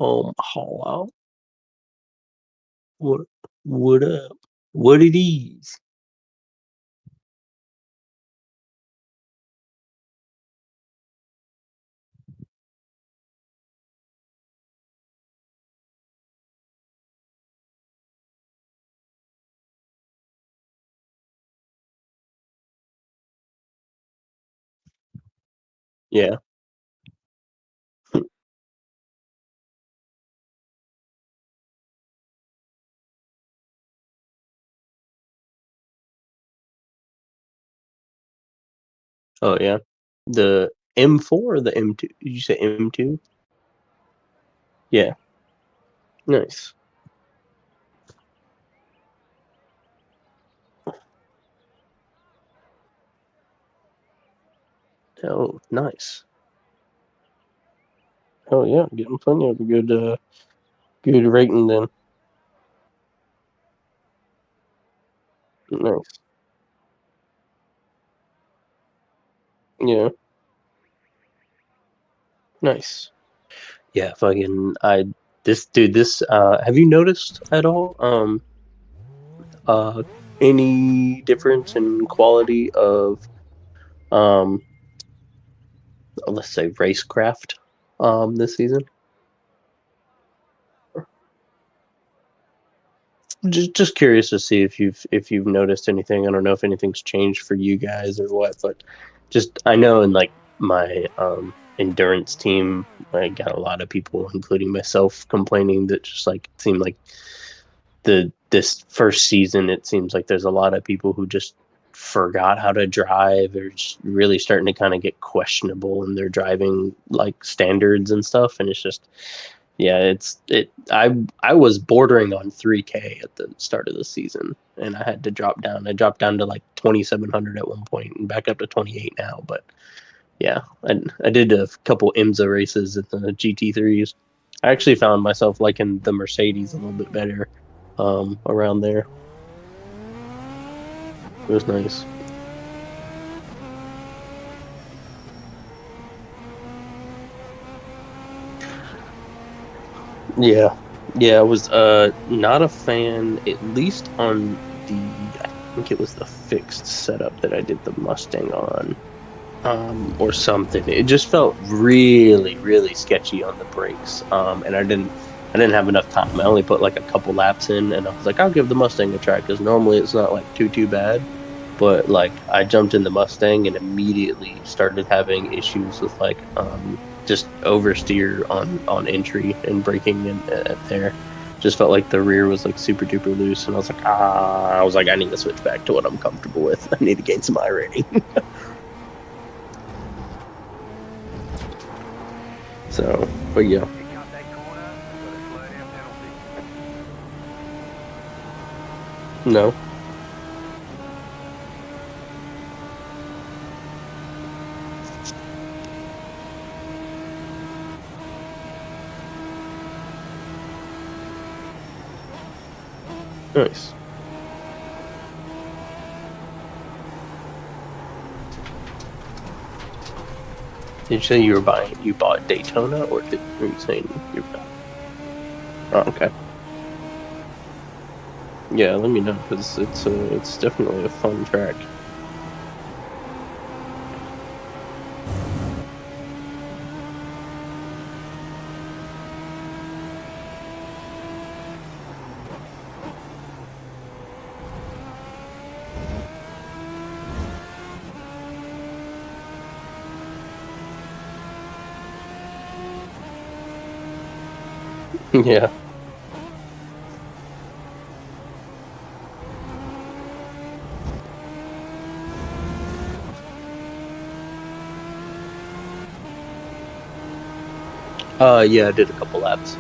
Hello. What what up? What it is? Yeah. Oh yeah. The M4 or the M2? Did you say M2? Yeah. Nice. Oh, nice. Oh yeah, getting plenty of a good rating then. Nice. Yeah. Nice. Yeah, fucking I this dude this have you noticed at all uh any difference in quality of um let's say racecraft this season? Just curious to see if you've noticed anything. I don't know if anything's changed for you guys or what, but just I know in like my endurance team, I got a lot of people, including myself, complaining that just like it seemed like this first season, it seems like there's a lot of people who just forgot how to drive or just really starting to kind of get questionable in their driving like standards and stuff, and it's just yeah, I was bordering on 3K at the start of the season, and I had to drop down. I dropped down to like 2,700 at one point, and back up to 28 now. But yeah, I did a couple IMSA races at the GT3s. I actually found myself liking the Mercedes a little bit better around there. It was nice. Yeah, yeah, I was not a fan, at least on the I think it was the fixed setup that I did the Mustang on. Or something. It just felt really, really sketchy on the brakes. And I didn't have enough time. I only put like a couple laps in, and I was like, I'll give the Mustang a try because normally it's not like too bad. But like I jumped in the Mustang and immediately started having issues with like just oversteer on entry and braking in at there. Just felt like the rear was like super duper loose, and I was like, I need to switch back to what I'm comfortable with. I need to gain some iRating. So, but yeah, no, nice. Did you say you bought Daytona, or were you saying you? Oh, okay. Yeah, let me know because it's definitely a fun track. Yeah. Yeah, I did a couple laps.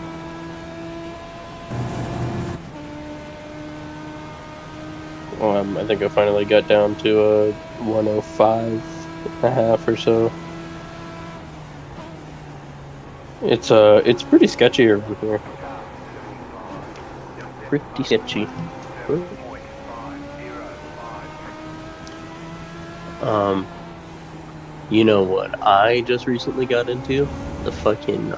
I think I finally got down to 105 and a half or so. It's pretty sketchy around here. Pretty sketchy. Um, you know what I just recently got into? The fucking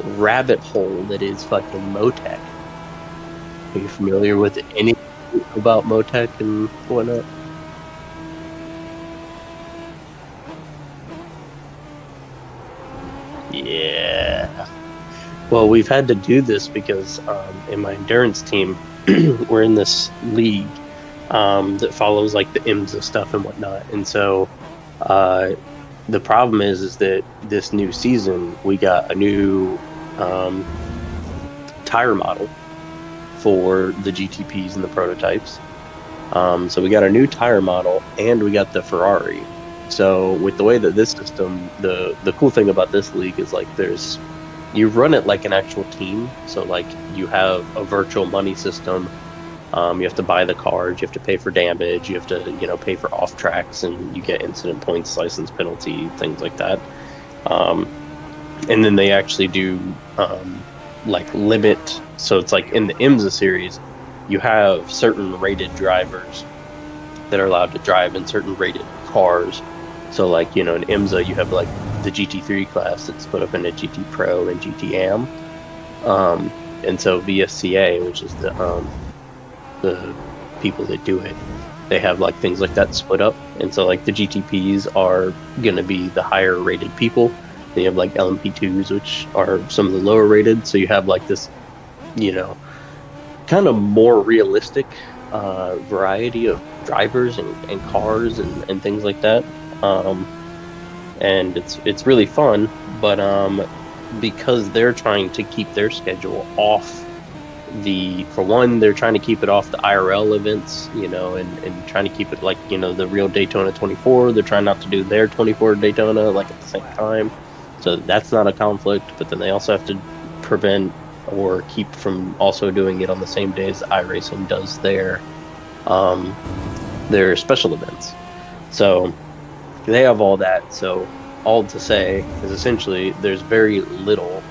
rabbit hole that is fucking Motec. Are you familiar with anything about Motec and whatnot? Yeah. Well, we've had to do this because in my endurance team, we're in this league that follows like the IMSA stuff and whatnot. And so uh, the problem is that this new season we got a new um, tire model for the GTPs and the prototypes. So we got a new tire model and we got the Ferrari. So with the way that this system, the cool thing about this league is like you run it like an actual team. So like you have a virtual money system. You have to buy the cards, you have to pay for damage, you have to pay for off tracks, and you get incident points, license penalty, things like that. Um, and then they actually do like limit. So it's like in the IMSA series, you have certain rated drivers that are allowed to drive in certain rated cars. So like in IMSA, you have like the GT3 class that's split up into GT Pro and GT Am. And so VSCA, which is the people that do it, they have like things like that split up. And so like the GTPs are gonna be the higher rated people. They have like LMP2s, which are some of the lower rated. So you have like this, kind of more realistic variety of drivers and cars and things like that. Um, and it's really fun, but because they're trying to keep their schedule off for one, they're trying to keep it off the IRL events, and trying to keep it like, the real Daytona 24. They're trying not to do their 24 Daytona like at the same time. So that's not a conflict, but then they also have to prevent or keep from also doing it on the same days iRacing does their special events. So they have all that. So all to say is essentially there's very little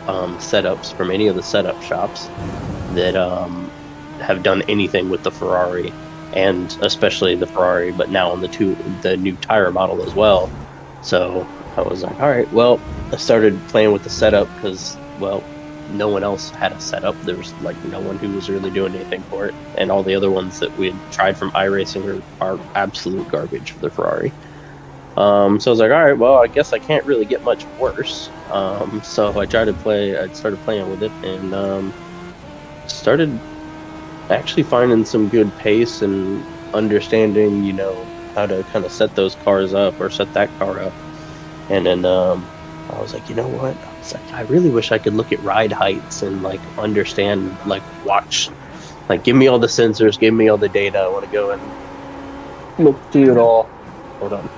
setups from any of the setup shops that have done anything with the Ferrari, and especially the Ferrari, but now on the new tire model as well. So I was like, all right, well, I started playing with the setup because, well, no one else had a setup. There was like no one who was really doing anything for it, and all the other ones that we had tried from iRacing are absolute garbage for the Ferrari. So I was like, all right, well, I guess I can't really get much worse. So I started playing with it, and started actually finding some good pace and understanding, how to kind of set those cars up or set that car up. And then I was like, you know what? I was like, I really wish I could look at ride heights and like understand, like watch, like give me all the sensors, give me all the data. I want to go and look through it all. Hold on.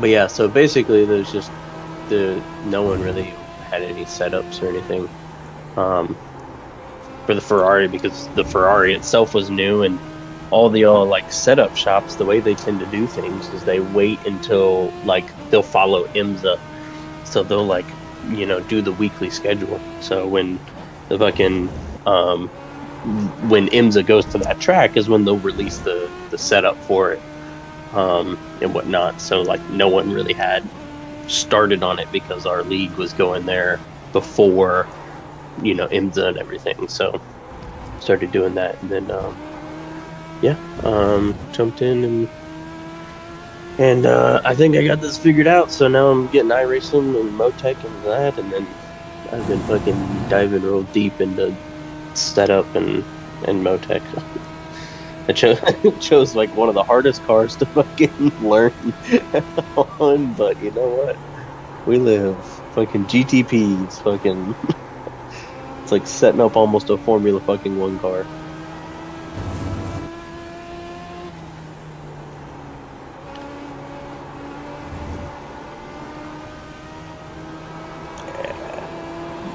But yeah, so basically, there's just no one really had any setups or anything for the Ferrari because the Ferrari itself was new and all the like setup shops, the way they tend to do things is they wait until like they'll follow IMSA. So they'll like, do the weekly schedule. So when the fucking when IMSA goes to that track is when they'll release the setup for it and whatnot. So like no one really had started on it because our league was going there before, IMSA and everything. So started doing that and then yeah, jumped in and I think I got this figured out. So now I'm getting iRacing and Motec and that, and then I've been fucking diving real deep into setup and Motec. I chose like one of the hardest cars to fucking learn on, but you know what? We live fucking GTPs, fucking. It's like setting up almost a Formula fucking One car.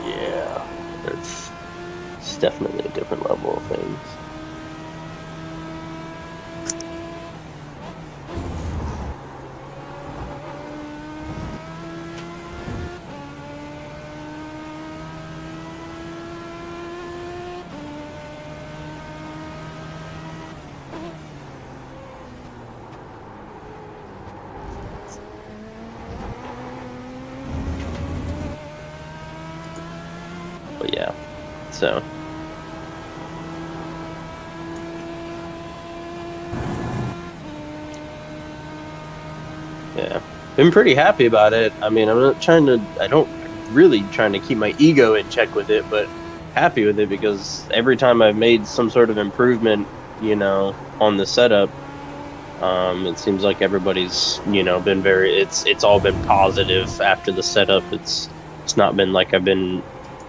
Yeah, it's definitely a different level of things. But yeah, so. Yeah, been pretty happy about it. I mean, I don't really trying to keep my ego in check with it, but happy with it because every time I've made some sort of improvement, on the setup, it seems like everybody's, been it's all been positive after the setup. It's not been like I've been,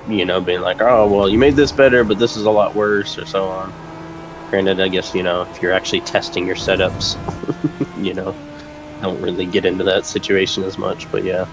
being like, oh, well, you made this better, but this is a lot worse or so on. Granted, I guess, if you're actually testing your setups, you know, don't really get into that situation as much, but yeah.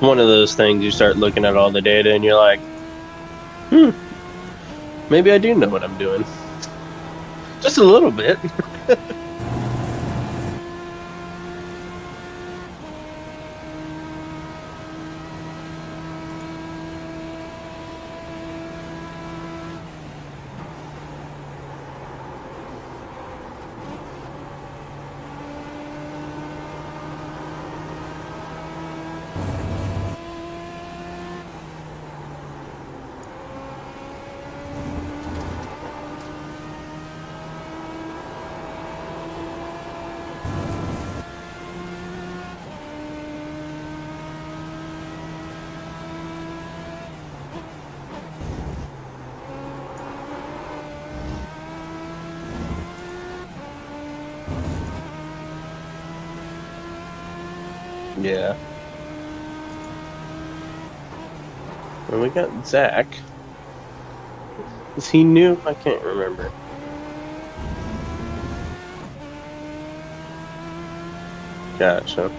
One of those things you start looking at all the data and you're like, maybe I do know what I'm doing. Just a little bit. Yeah. And we got Zach. Is he new? I can't remember. Gotcha.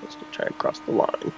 Let's try and cross the line.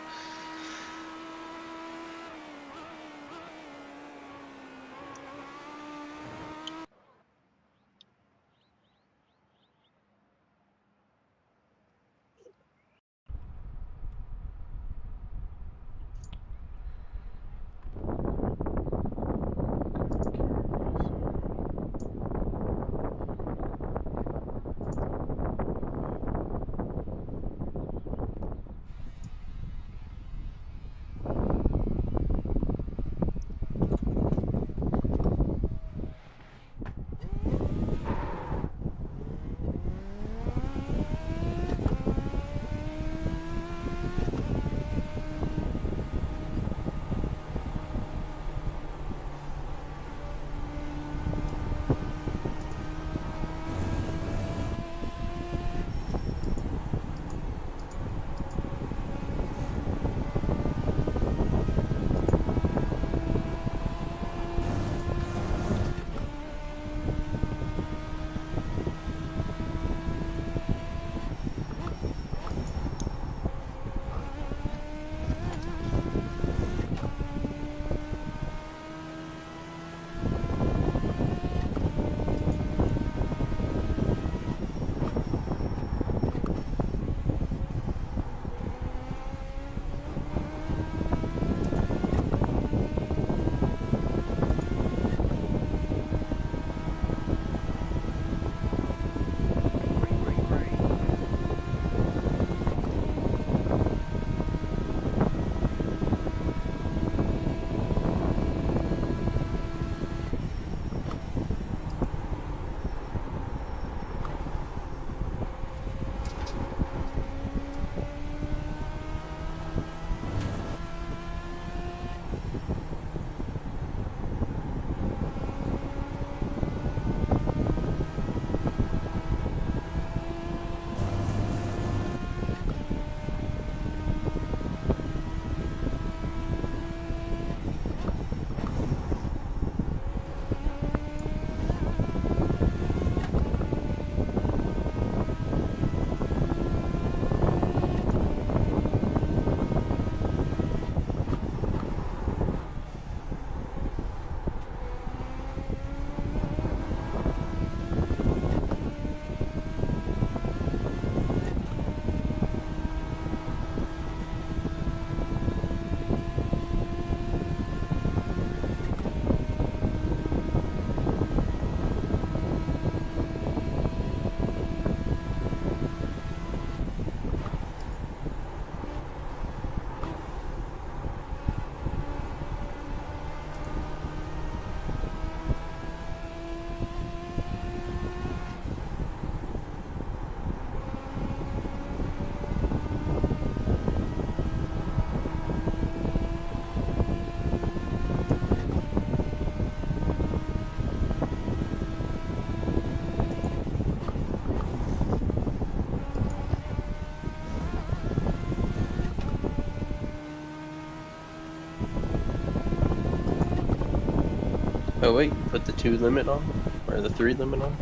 Oh wait, put the 2 limit on? Or the 3 limit on?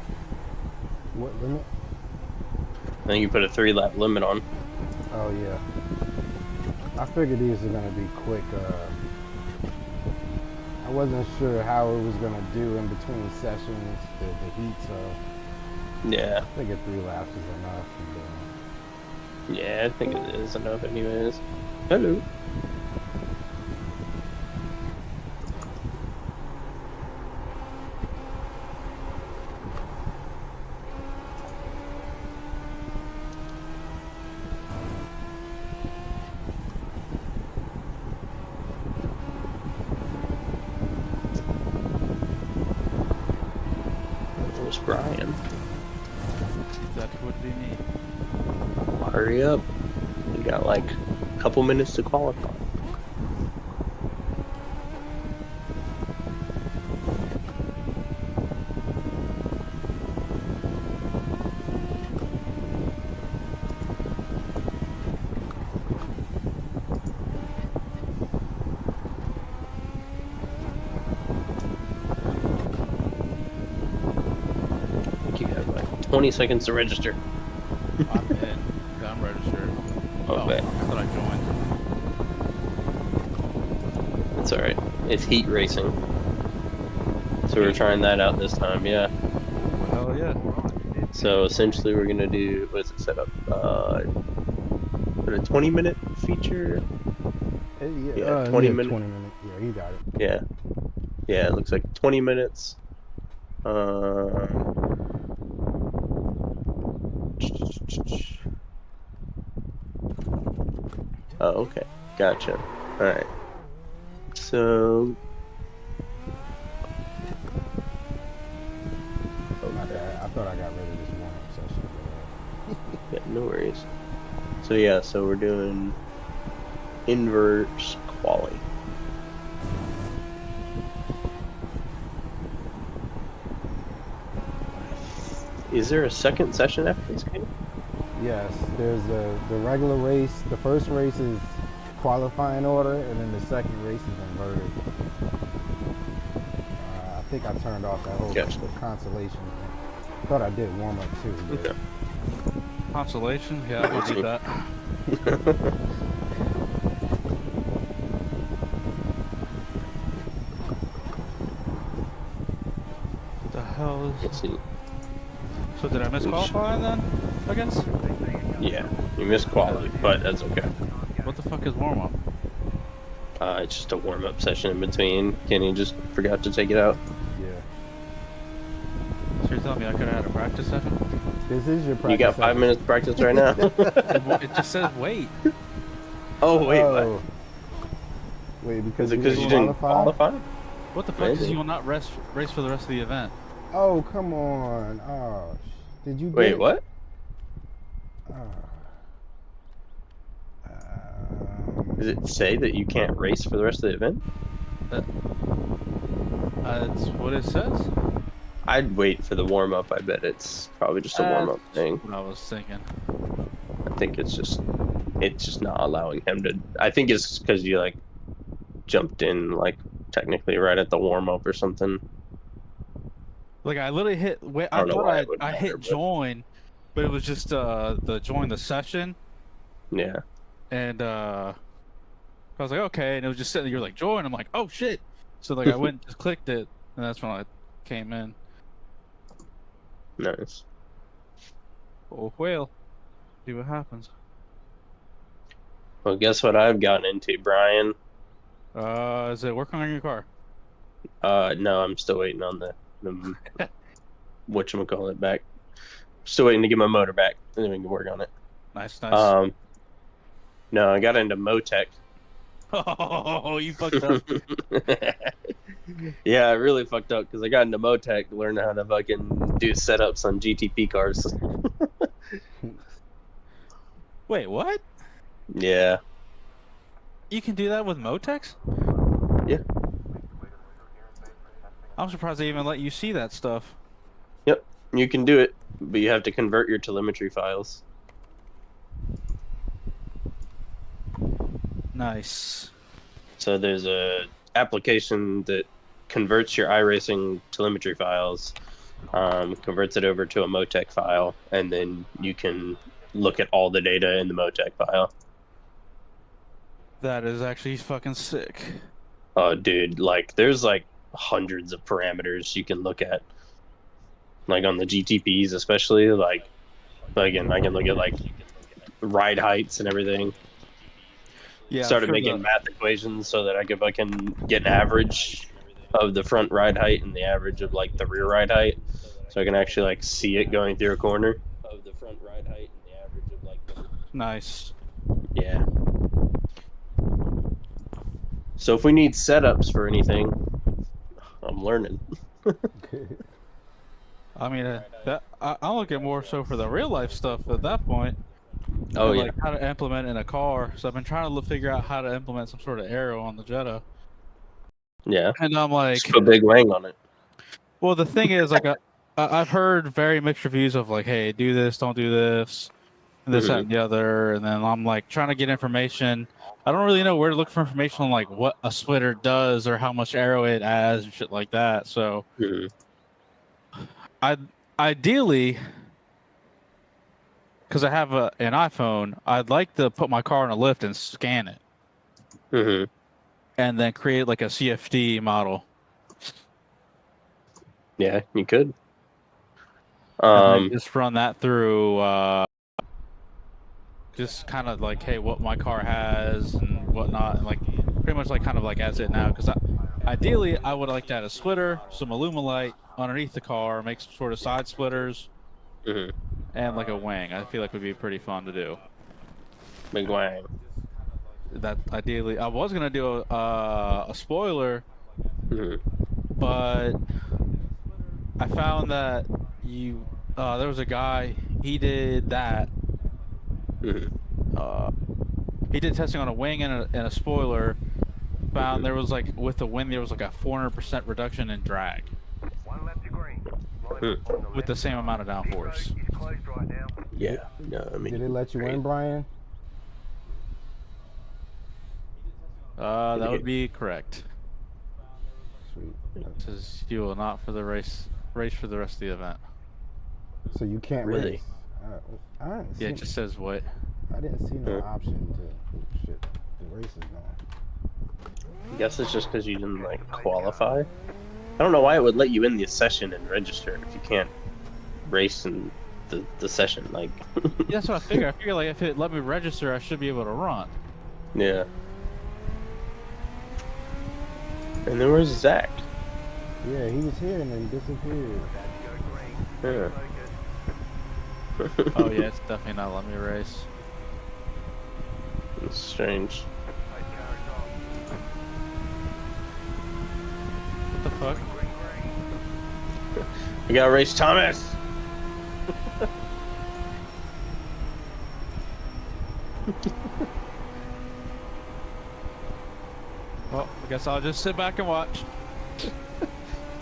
What limit? I think you put a 3-lap limit on. Oh yeah. I figured these are gonna be quick. I wasn't sure how it was gonna do in between sessions, the heat, so Yeah. I figured 3 laps is enough. Yeah, I think it is enough anyways. Hello. There's Brian. Exactly what they need. Hurry up. We got like a couple minutes to qualify. I think you have like 20 seconds to register. I'm in. I'm registered. Okay. I thought I joined. That's alright. It's heat racing. So we're trying that out this time, yeah. Hell yeah. So essentially we're gonna do, what is it set up? What, a 20-minute feature? Yeah, 20 minutes. 20 minutes. Yeah, he got it. Yeah. Yeah, it looks like 20 minutes. Oh, okay. Gotcha. Alright. So My bad. I thought I got rid of this warm-up session. yeah, no worries. So yeah, so we're doing inverse quali. Is there a second session after this game? Yes, there's the regular race. The first race is qualifying order, and then the second race is inverted. I think I turned off that whole Gotcha. consolation thing. Thought I did warm up too. But Okay. Consolation? Yeah, I'm gonna do that. What the hell is... Let's see. So did I miss qualifying then? I guess? Yeah, you missed quali, but that's okay. What the fuck is warm-up? It's just a warm-up session in between. Kenny just forgot to take it out. yeah, So you're telling me I could have had a practice session? this is your practice. You got 5 session. minutes to practice right now. It just says wait. Oh wait, Oh. Wait, because is it because you didn't qualify? What the fuck is Maybe. you will not race for the rest of the event? Oh, come on. Oh, did you? Wait, get... what? Does it say that you can't race for the rest of the event? That's what it says. I'd wait for the warm-up. I bet it's probably just a warm-up thing. What I was thinking. I think it's just not allowing him to. I think it's because you like jumped in like technically right at the warm-up or something. Like I literally hit. Wait, I don't know why it would I matter, hit but- join, but it was just the join the session, Yeah. and I was like okay, and it was just sitting. You're like join. I'm like oh shit. So like I went and just clicked it, and that's when I came in. Nice. Oh well, see what happens. Well, guess what I've gotten into, Brian? Is it working on your car? No, I'm still waiting on the whatchamacallit back. Still waiting to get my motor back, and then we can work on it. Nice, nice. No, I got into Motec. Oh, you fucked up. Yeah, I really fucked up because I got into Motec to learn how to fucking do setups on GTP cars. Wait, what? Yeah. You can do that with Motex? Yeah. I'm surprised they even let you see that stuff. Yep, you can do it, but you have to convert your telemetry files. Nice. So there's a application that converts your iRacing telemetry files, converts it over to a Motec file, and then you can look at all the data in the Motec file. That is actually fucking sick. Oh, dude, like there's like hundreds of parameters you can look at, like on the GTPs especially. Like again, I can look at like ride heights and everything. Yeah, Started making math equations so that I could fucking get an average of the front ride height and the average of like the rear ride height, so I can actually like see it going through a corner. Of the front ride height and the average of like the... Nice. Yeah. So if we need setups for anything, I'm learning. I mean, I'll look at more so for the real life stuff at that point. Oh and, yeah. like how to implement in a car. So I've been trying to figure out how to implement some sort of arrow on the Jetta. Yeah. And I'm like, Just put a big wang on it. well, the thing is, like, I've heard very mixed reviews of like, hey, do this, don't do this, and this, that, and the other. And then I'm like trying to get information. I don't really know where to look for information on like what a splitter does or how much arrow it adds and shit like that. So, ideally, because I have an iPhone, I'd like to put my car in a lift and scan it, Mm-hmm. and then create like a CFD model, Yeah, you could. and then just run that through. Just kind of like, hey, what my car has and whatnot, and like pretty much like kind of like as it now. Because ideally, I would like to add a splitter, some Alumilite underneath the car, make some sort of side splitters, Mm-hmm. and like a wing. I feel like would be pretty fun to do. Big wang. That ideally, I was gonna do a spoiler, Mm-hmm. but I found that there was a guy, he did that. Mm-hmm. Uh, he did testing on a wing and a spoiler. Found there was like with the wind there was like a 400% reduction in drag with the same amount of downforce. Yeah. No, I mean. Did it let you great. in, Brian? That would be correct. Sweet. It says you will not for the race for the rest of the event. So you can't Really? race. I didn't Yeah, see, it just says what. I didn't see no Huh. option to shit. The race is gone. I guess it's just because you didn't like qualify. I don't know why it would let you in the session and register if you can't race in the session. Like, Yeah, that's what I figure. I figure like if it let me register, I should be able to run. yeah. And then where's Zach? Yeah, he was here and then disappeared. Yeah. Oh yeah, it's definitely not letting me race. It's strange. What the fuck? We gotta race Thomas. Well, I guess I'll just sit back and watch.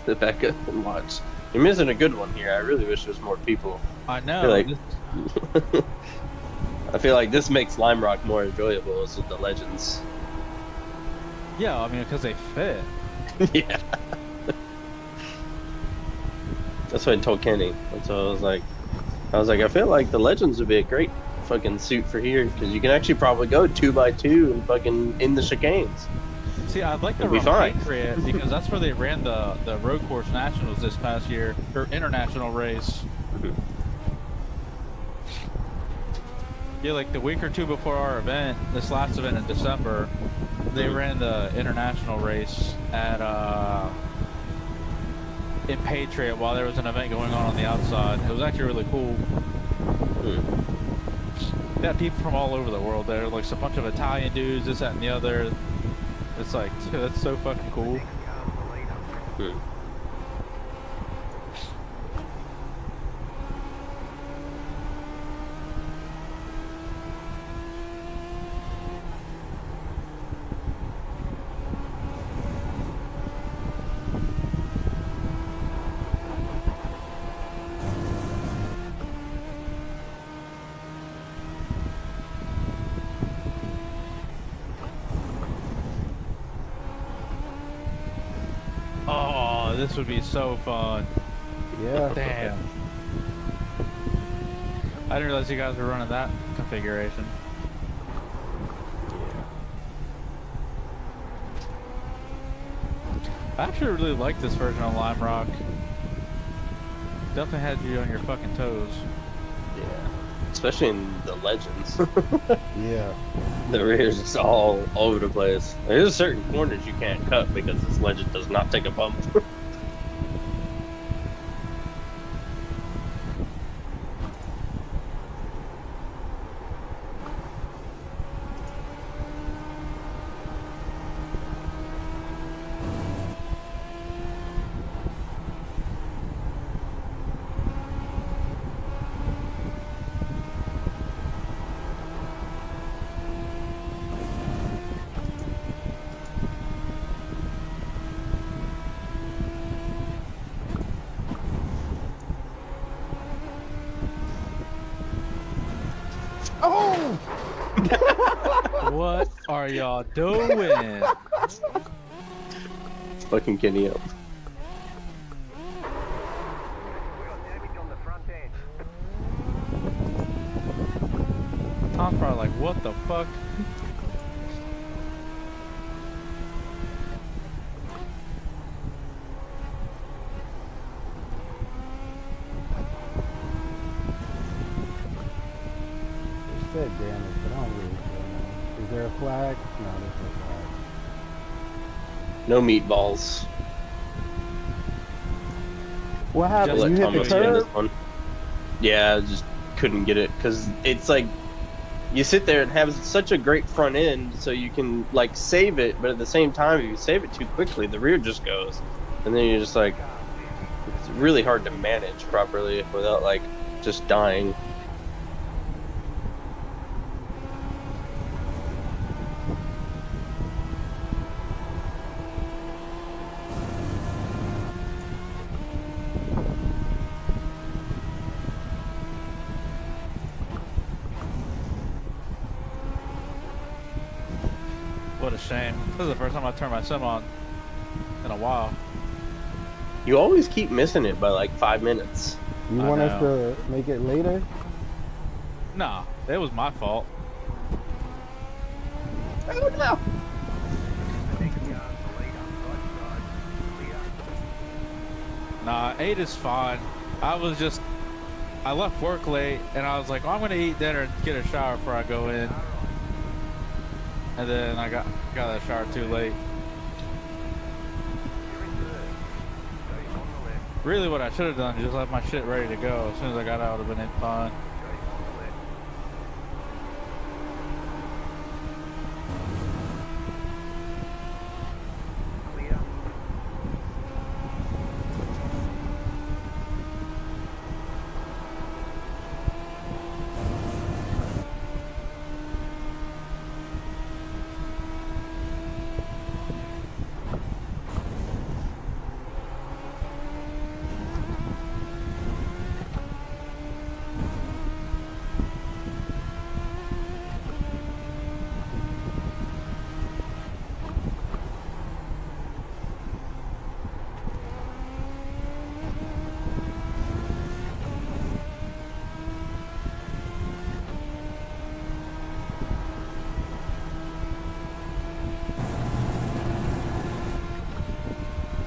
Sit back up and watch. You're missing a good one here. I really wish there was more people. I know. I feel like this makes Lime Rock more enjoyable as with the legends. Yeah, I mean because they fit. Yeah. That's what I told Kenny. That's what I was like. I feel like the legends would be a great fucking suit for here because you can actually probably go 2x2 and fucking in the chicanes. See, I'd like to It'd be run fine. Patriot because that's where they ran the road course nationals this past year, or international race. Yeah, like the week or two before our event, this last event in December, they ran the international race at in Patriot while there was an event going on the outside. It was actually really cool. They had people from all over the world there, like a bunch of Italian dudes, this, that, and the other. It's like, dude, that's so fucking cool. Oh, this would be so fun. Yeah. Damn. I didn't realize you guys were running that configuration. I actually really like this version of Lime Rock. Definitely had you on your fucking toes. Yeah. Especially in the legends. Yeah. The rear is just all over the place. There's certain corners you can't cut because this legend does not take a bump. Oh! What are y'all doing? Fucking Kenny up. Tom's probably like, what the fuck? It said damage, but I don't really know. Is there a flag? No, there's no flag. No meatballs. What I'll happened? let You hit Thomas the win this curb? one. Yeah, I just couldn't get it because it's like you sit there and have such a great front end, so you can like save it, but at the same time, if you save it too quickly, the rear just goes, and then you're just like, it's really hard to manage properly without like just dying. What a shame. This is the first time I turned my sim on in a while. You always keep missing it by like 5 minutes. You I want us know. to make it later? Nah, it was my fault. Oh no! Nah, 8 is fine. I left work late and I was like, oh, I'm gonna eat dinner and get a shower before I go in. And then I got that shower too late. Really what I should have done is just left my shit ready to go. As soon as I got out, it would have been fine.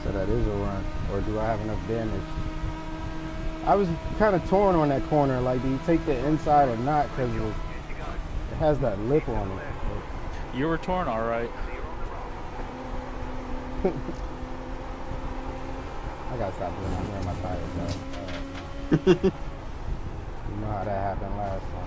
So that is a run. Or do I have enough damage? I was kind of torn on that corner. Like, do you take the inside or not? Because it has that lip on it. You were torn, all right. I gotta stop doing that. I'm wearing my tires out. You know how that happened last time.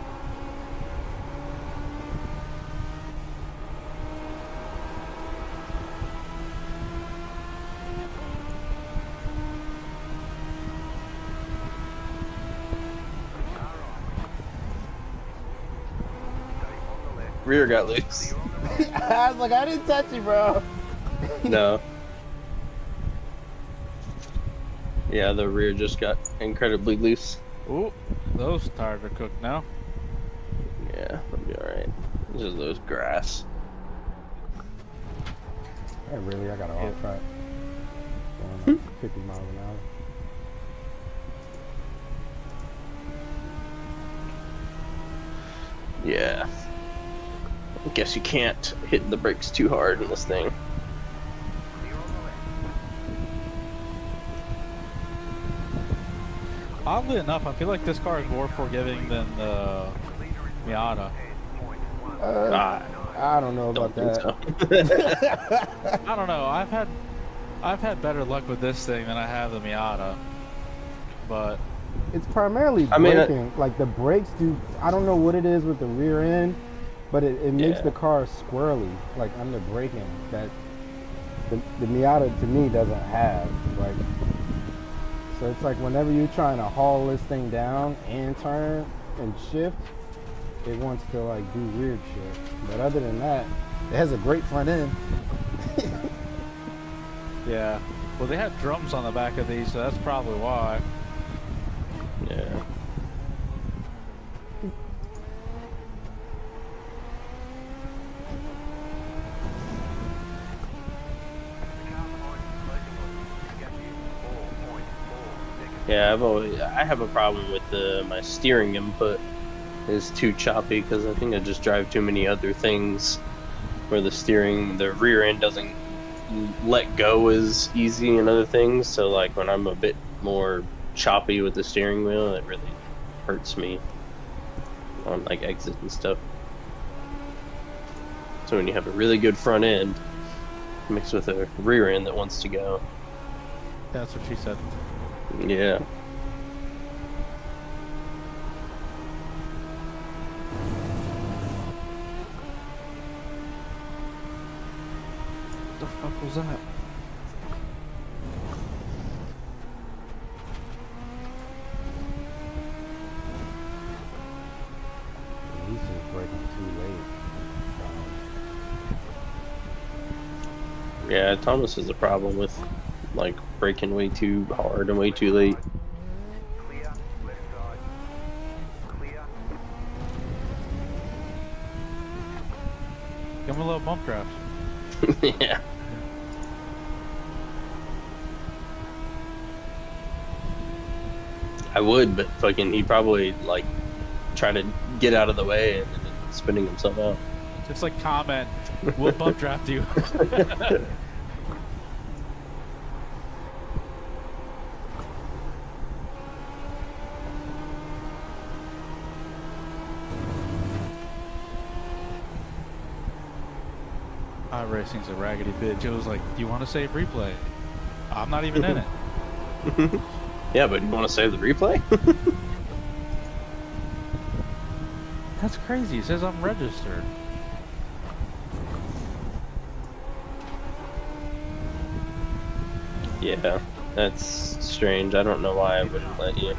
Rear got loose. I was like, I didn't touch you, bro. No. Yeah, the rear just got incredibly loose. Ooh, those tires are cooked now. Yeah, that'll be alright. This is those grass. Hey, really? I got an off track. Going like 50 miles an hour. Yeah. I guess you can't hit the brakes too hard in this thing. Oddly enough, I feel like this car is more forgiving than the Miata. I don't know about Don't that. think so. I don't know. I've had better luck with this thing than I have the Miata. But It's primarily I mean, braking. Like the brakes do. I don't know what it is with the rear end, but it makes Yeah. the car squirrely, like under braking. That the Miata to me doesn't have. Like, so it's like whenever you're trying to haul this thing down and turn and shift, it wants to like do weird shit. But other than that, it has a great front end. yeah. Well, they have drums on the back of these, so that's probably why. Yeah. Yeah, I have a problem with my steering input. is too choppy because I think I just drive too many other things where the rear end doesn't let go as easy and other things. So like when I'm a bit more choppy with the steering wheel, it really hurts me on like exit and stuff. So when you have a really good front end mixed with a rear end that wants to go, That's what she said. yeah. What the fuck was that? He's just braking too late. Yeah, Thomas has a problem with like braking way too hard and way too late. Clear, left side. Clear. Give him a little bump draft. Yeah. I would, but fucking he'd probably like try to get out of the way and then spinning himself out. Just like comment, we'll bump draft you. iRacing's a raggedy bitch. It was like, do you want to save replay? I'm not even in it. Yeah, but you want to save the replay? That's crazy. It says I'm registered. Yeah, that's strange. I don't know why I wouldn't let you.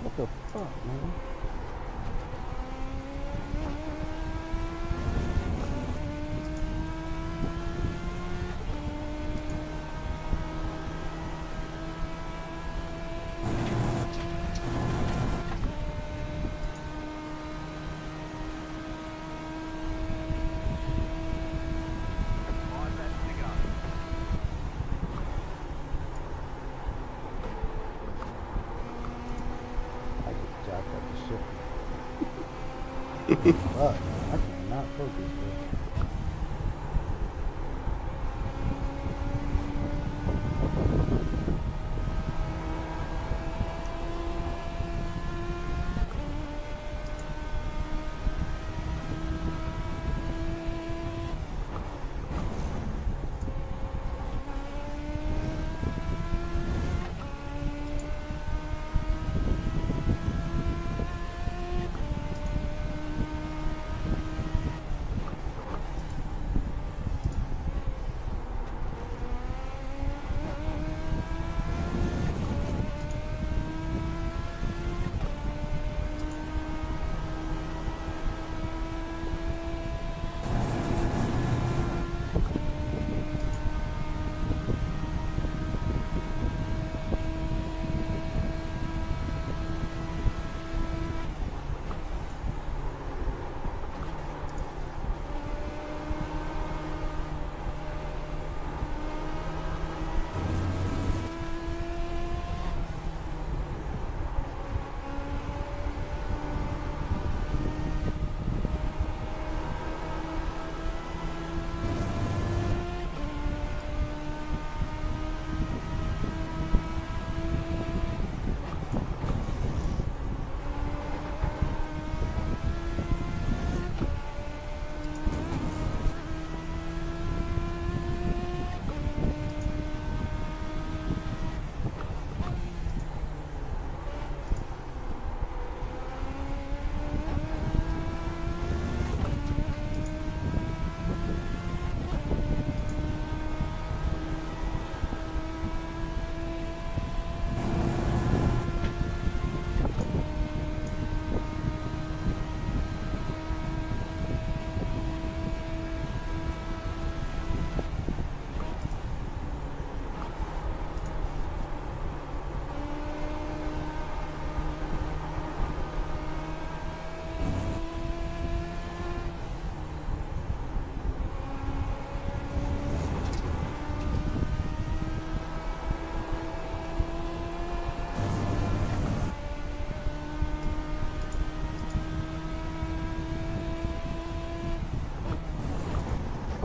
What the fuck, man? I just jacked up the shit. Fuck, I cannot focus, bro.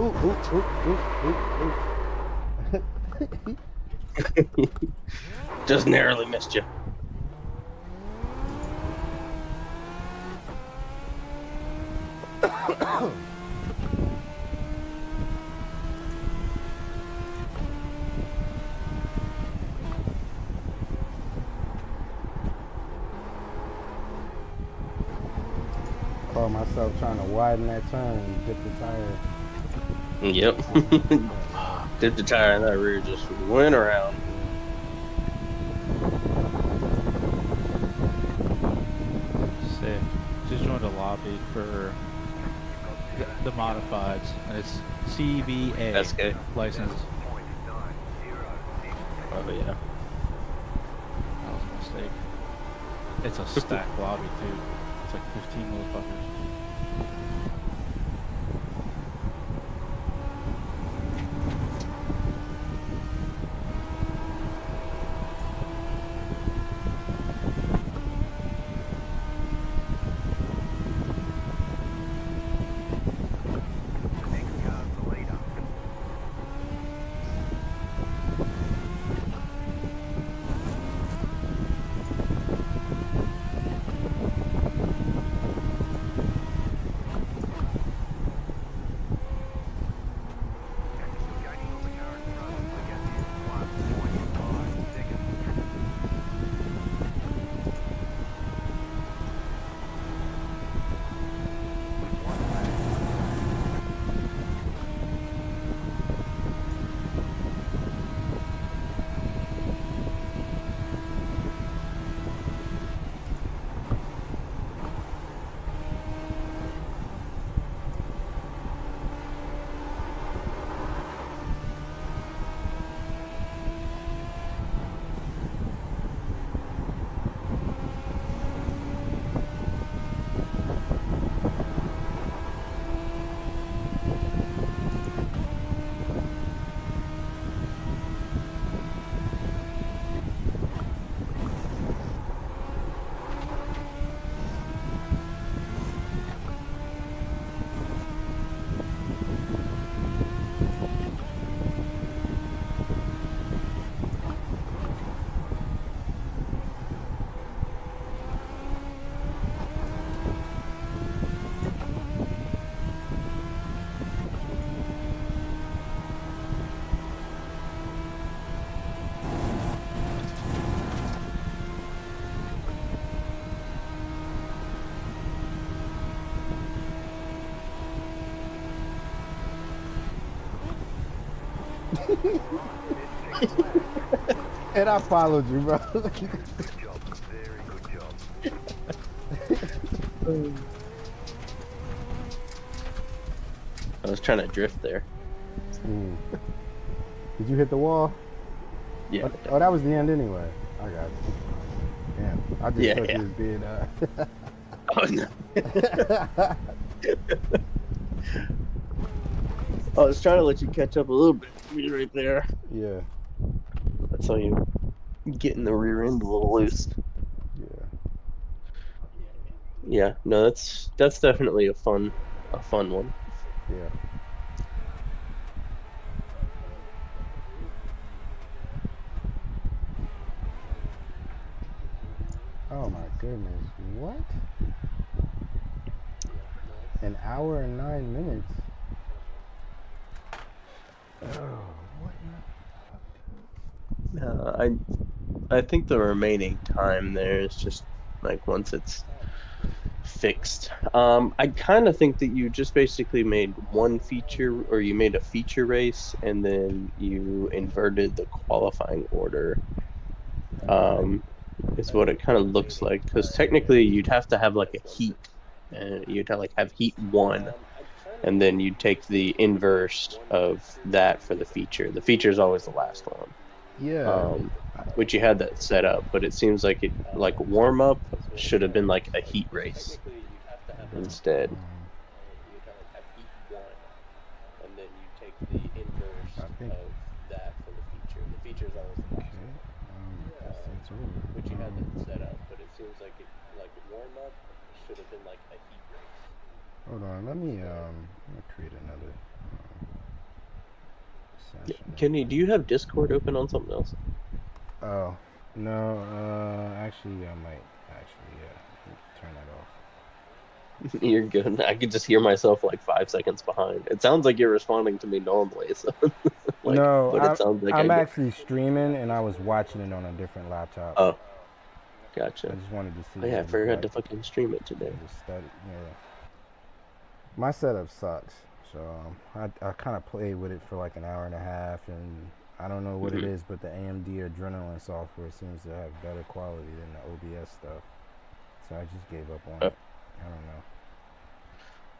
Ooh, ooh, ooh, ooh, ooh. Just narrowly missed you. Caught myself trying to widen that turn and dip the tire. Yep. Did the tire and that rear just went around. Sick. Just joined a lobby for the modifieds, and it's CBA That's good. license. Oh yeah. That was a mistake. It's a stacked lobby too. It's like 15 motherfuckers. And I followed you, bro. Good job. Very good job. I was trying to drift there. Did you hit the wall? Yeah. Oh, that was the end anyway. I got you. Damn, I just took you as being. Oh no. I was trying to let you catch up a little bit. Me right there. Yeah. I saw you getting the rear end a little loose. Yeah. Yeah. No, that's definitely a fun one. Yeah. Oh my goodness. What? An hour and 9 minutes. Oh, what? I think the remaining time there is just like once it's fixed. I kind of think that you just basically made one feature, or you made a feature race, and then you inverted the qualifying order. Is what it kind of looks like. Because technically, you'd have to have like a heat, and you'd have heat one, and then you'd take the inverse of that for the feature. The feature is always the last one. Yeah. Um, which you had that set up, but it seems like it like warm up should have been like a heat race instead. You'd have heat one, and then you take the inverse I think. of that for the feature. The feature is always the last Okay. one, It's over. which you had that set up, but it seems like it like warm up should have been like a heat race. Hold on. Let me create another. session. Kenny, do you have Discord open on something else? Oh, no. Actually, I might. Actually, yeah. Turn that off. You're good. I could just hear myself like 5 seconds behind. It sounds like you're responding to me normally, so like, No, but it sounds like I'm actually streaming, and I was watching it on a different laptop. Oh, I gotcha. just wanted to see. Oh yeah, I what it forgot looked to like. fucking stream it today. Just study. Yeah. My setup sucks, so I kind of played with it for like an hour and a half, and I don't know what it is, but the AMD Adrenaline software seems to have better quality than the OBS stuff. So I just gave up on it. I don't know.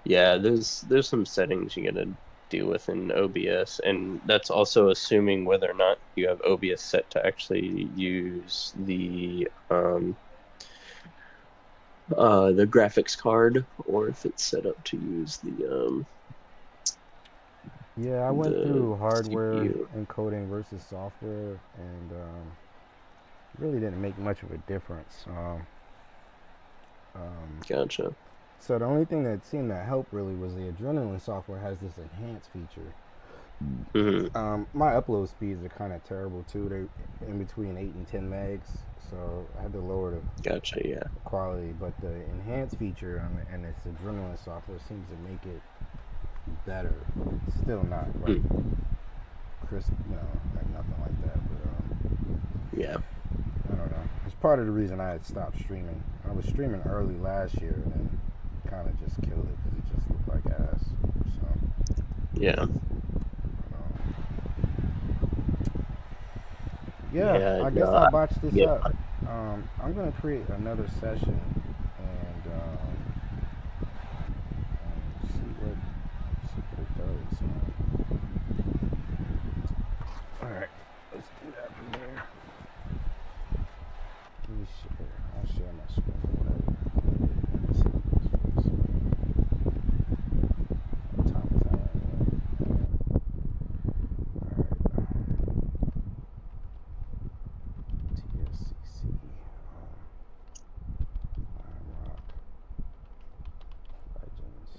Yeah, there's some settings you gotta deal with in OBS, and that's also assuming whether or not you have OBS set to actually use the graphics card, or if it's set up to use the Yeah, I went through hardware CPU. encoding versus software, and really didn't make much of a difference. Gotcha. So the only thing that seemed to help really was the Adrenaline software has this enhanced feature. My upload speeds are kind of terrible too. They're in between 8 and 10 megs, so I had to lower the Gotcha. Yeah. quality. But the enhanced feature and its Adrenaline software seems to make it better. It's still not like crisp, like nothing like that. But Yeah. I don't know. It's part of the reason I had stopped streaming. I was streaming early last year, and then kind of just killed it because it just looked like ass. So Yeah. yeah, I guess I botched this yeah. up. I'm gonna create another session and see what it does. All right, let's do that from there. Let me share. I'll share my screen. Whatever. Let me see this. What time is that? TSCC. iRock Legends.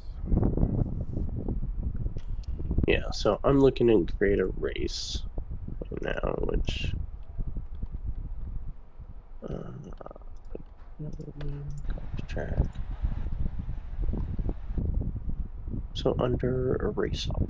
Yeah. So I'm looking to create a race now, which track. So under a race option.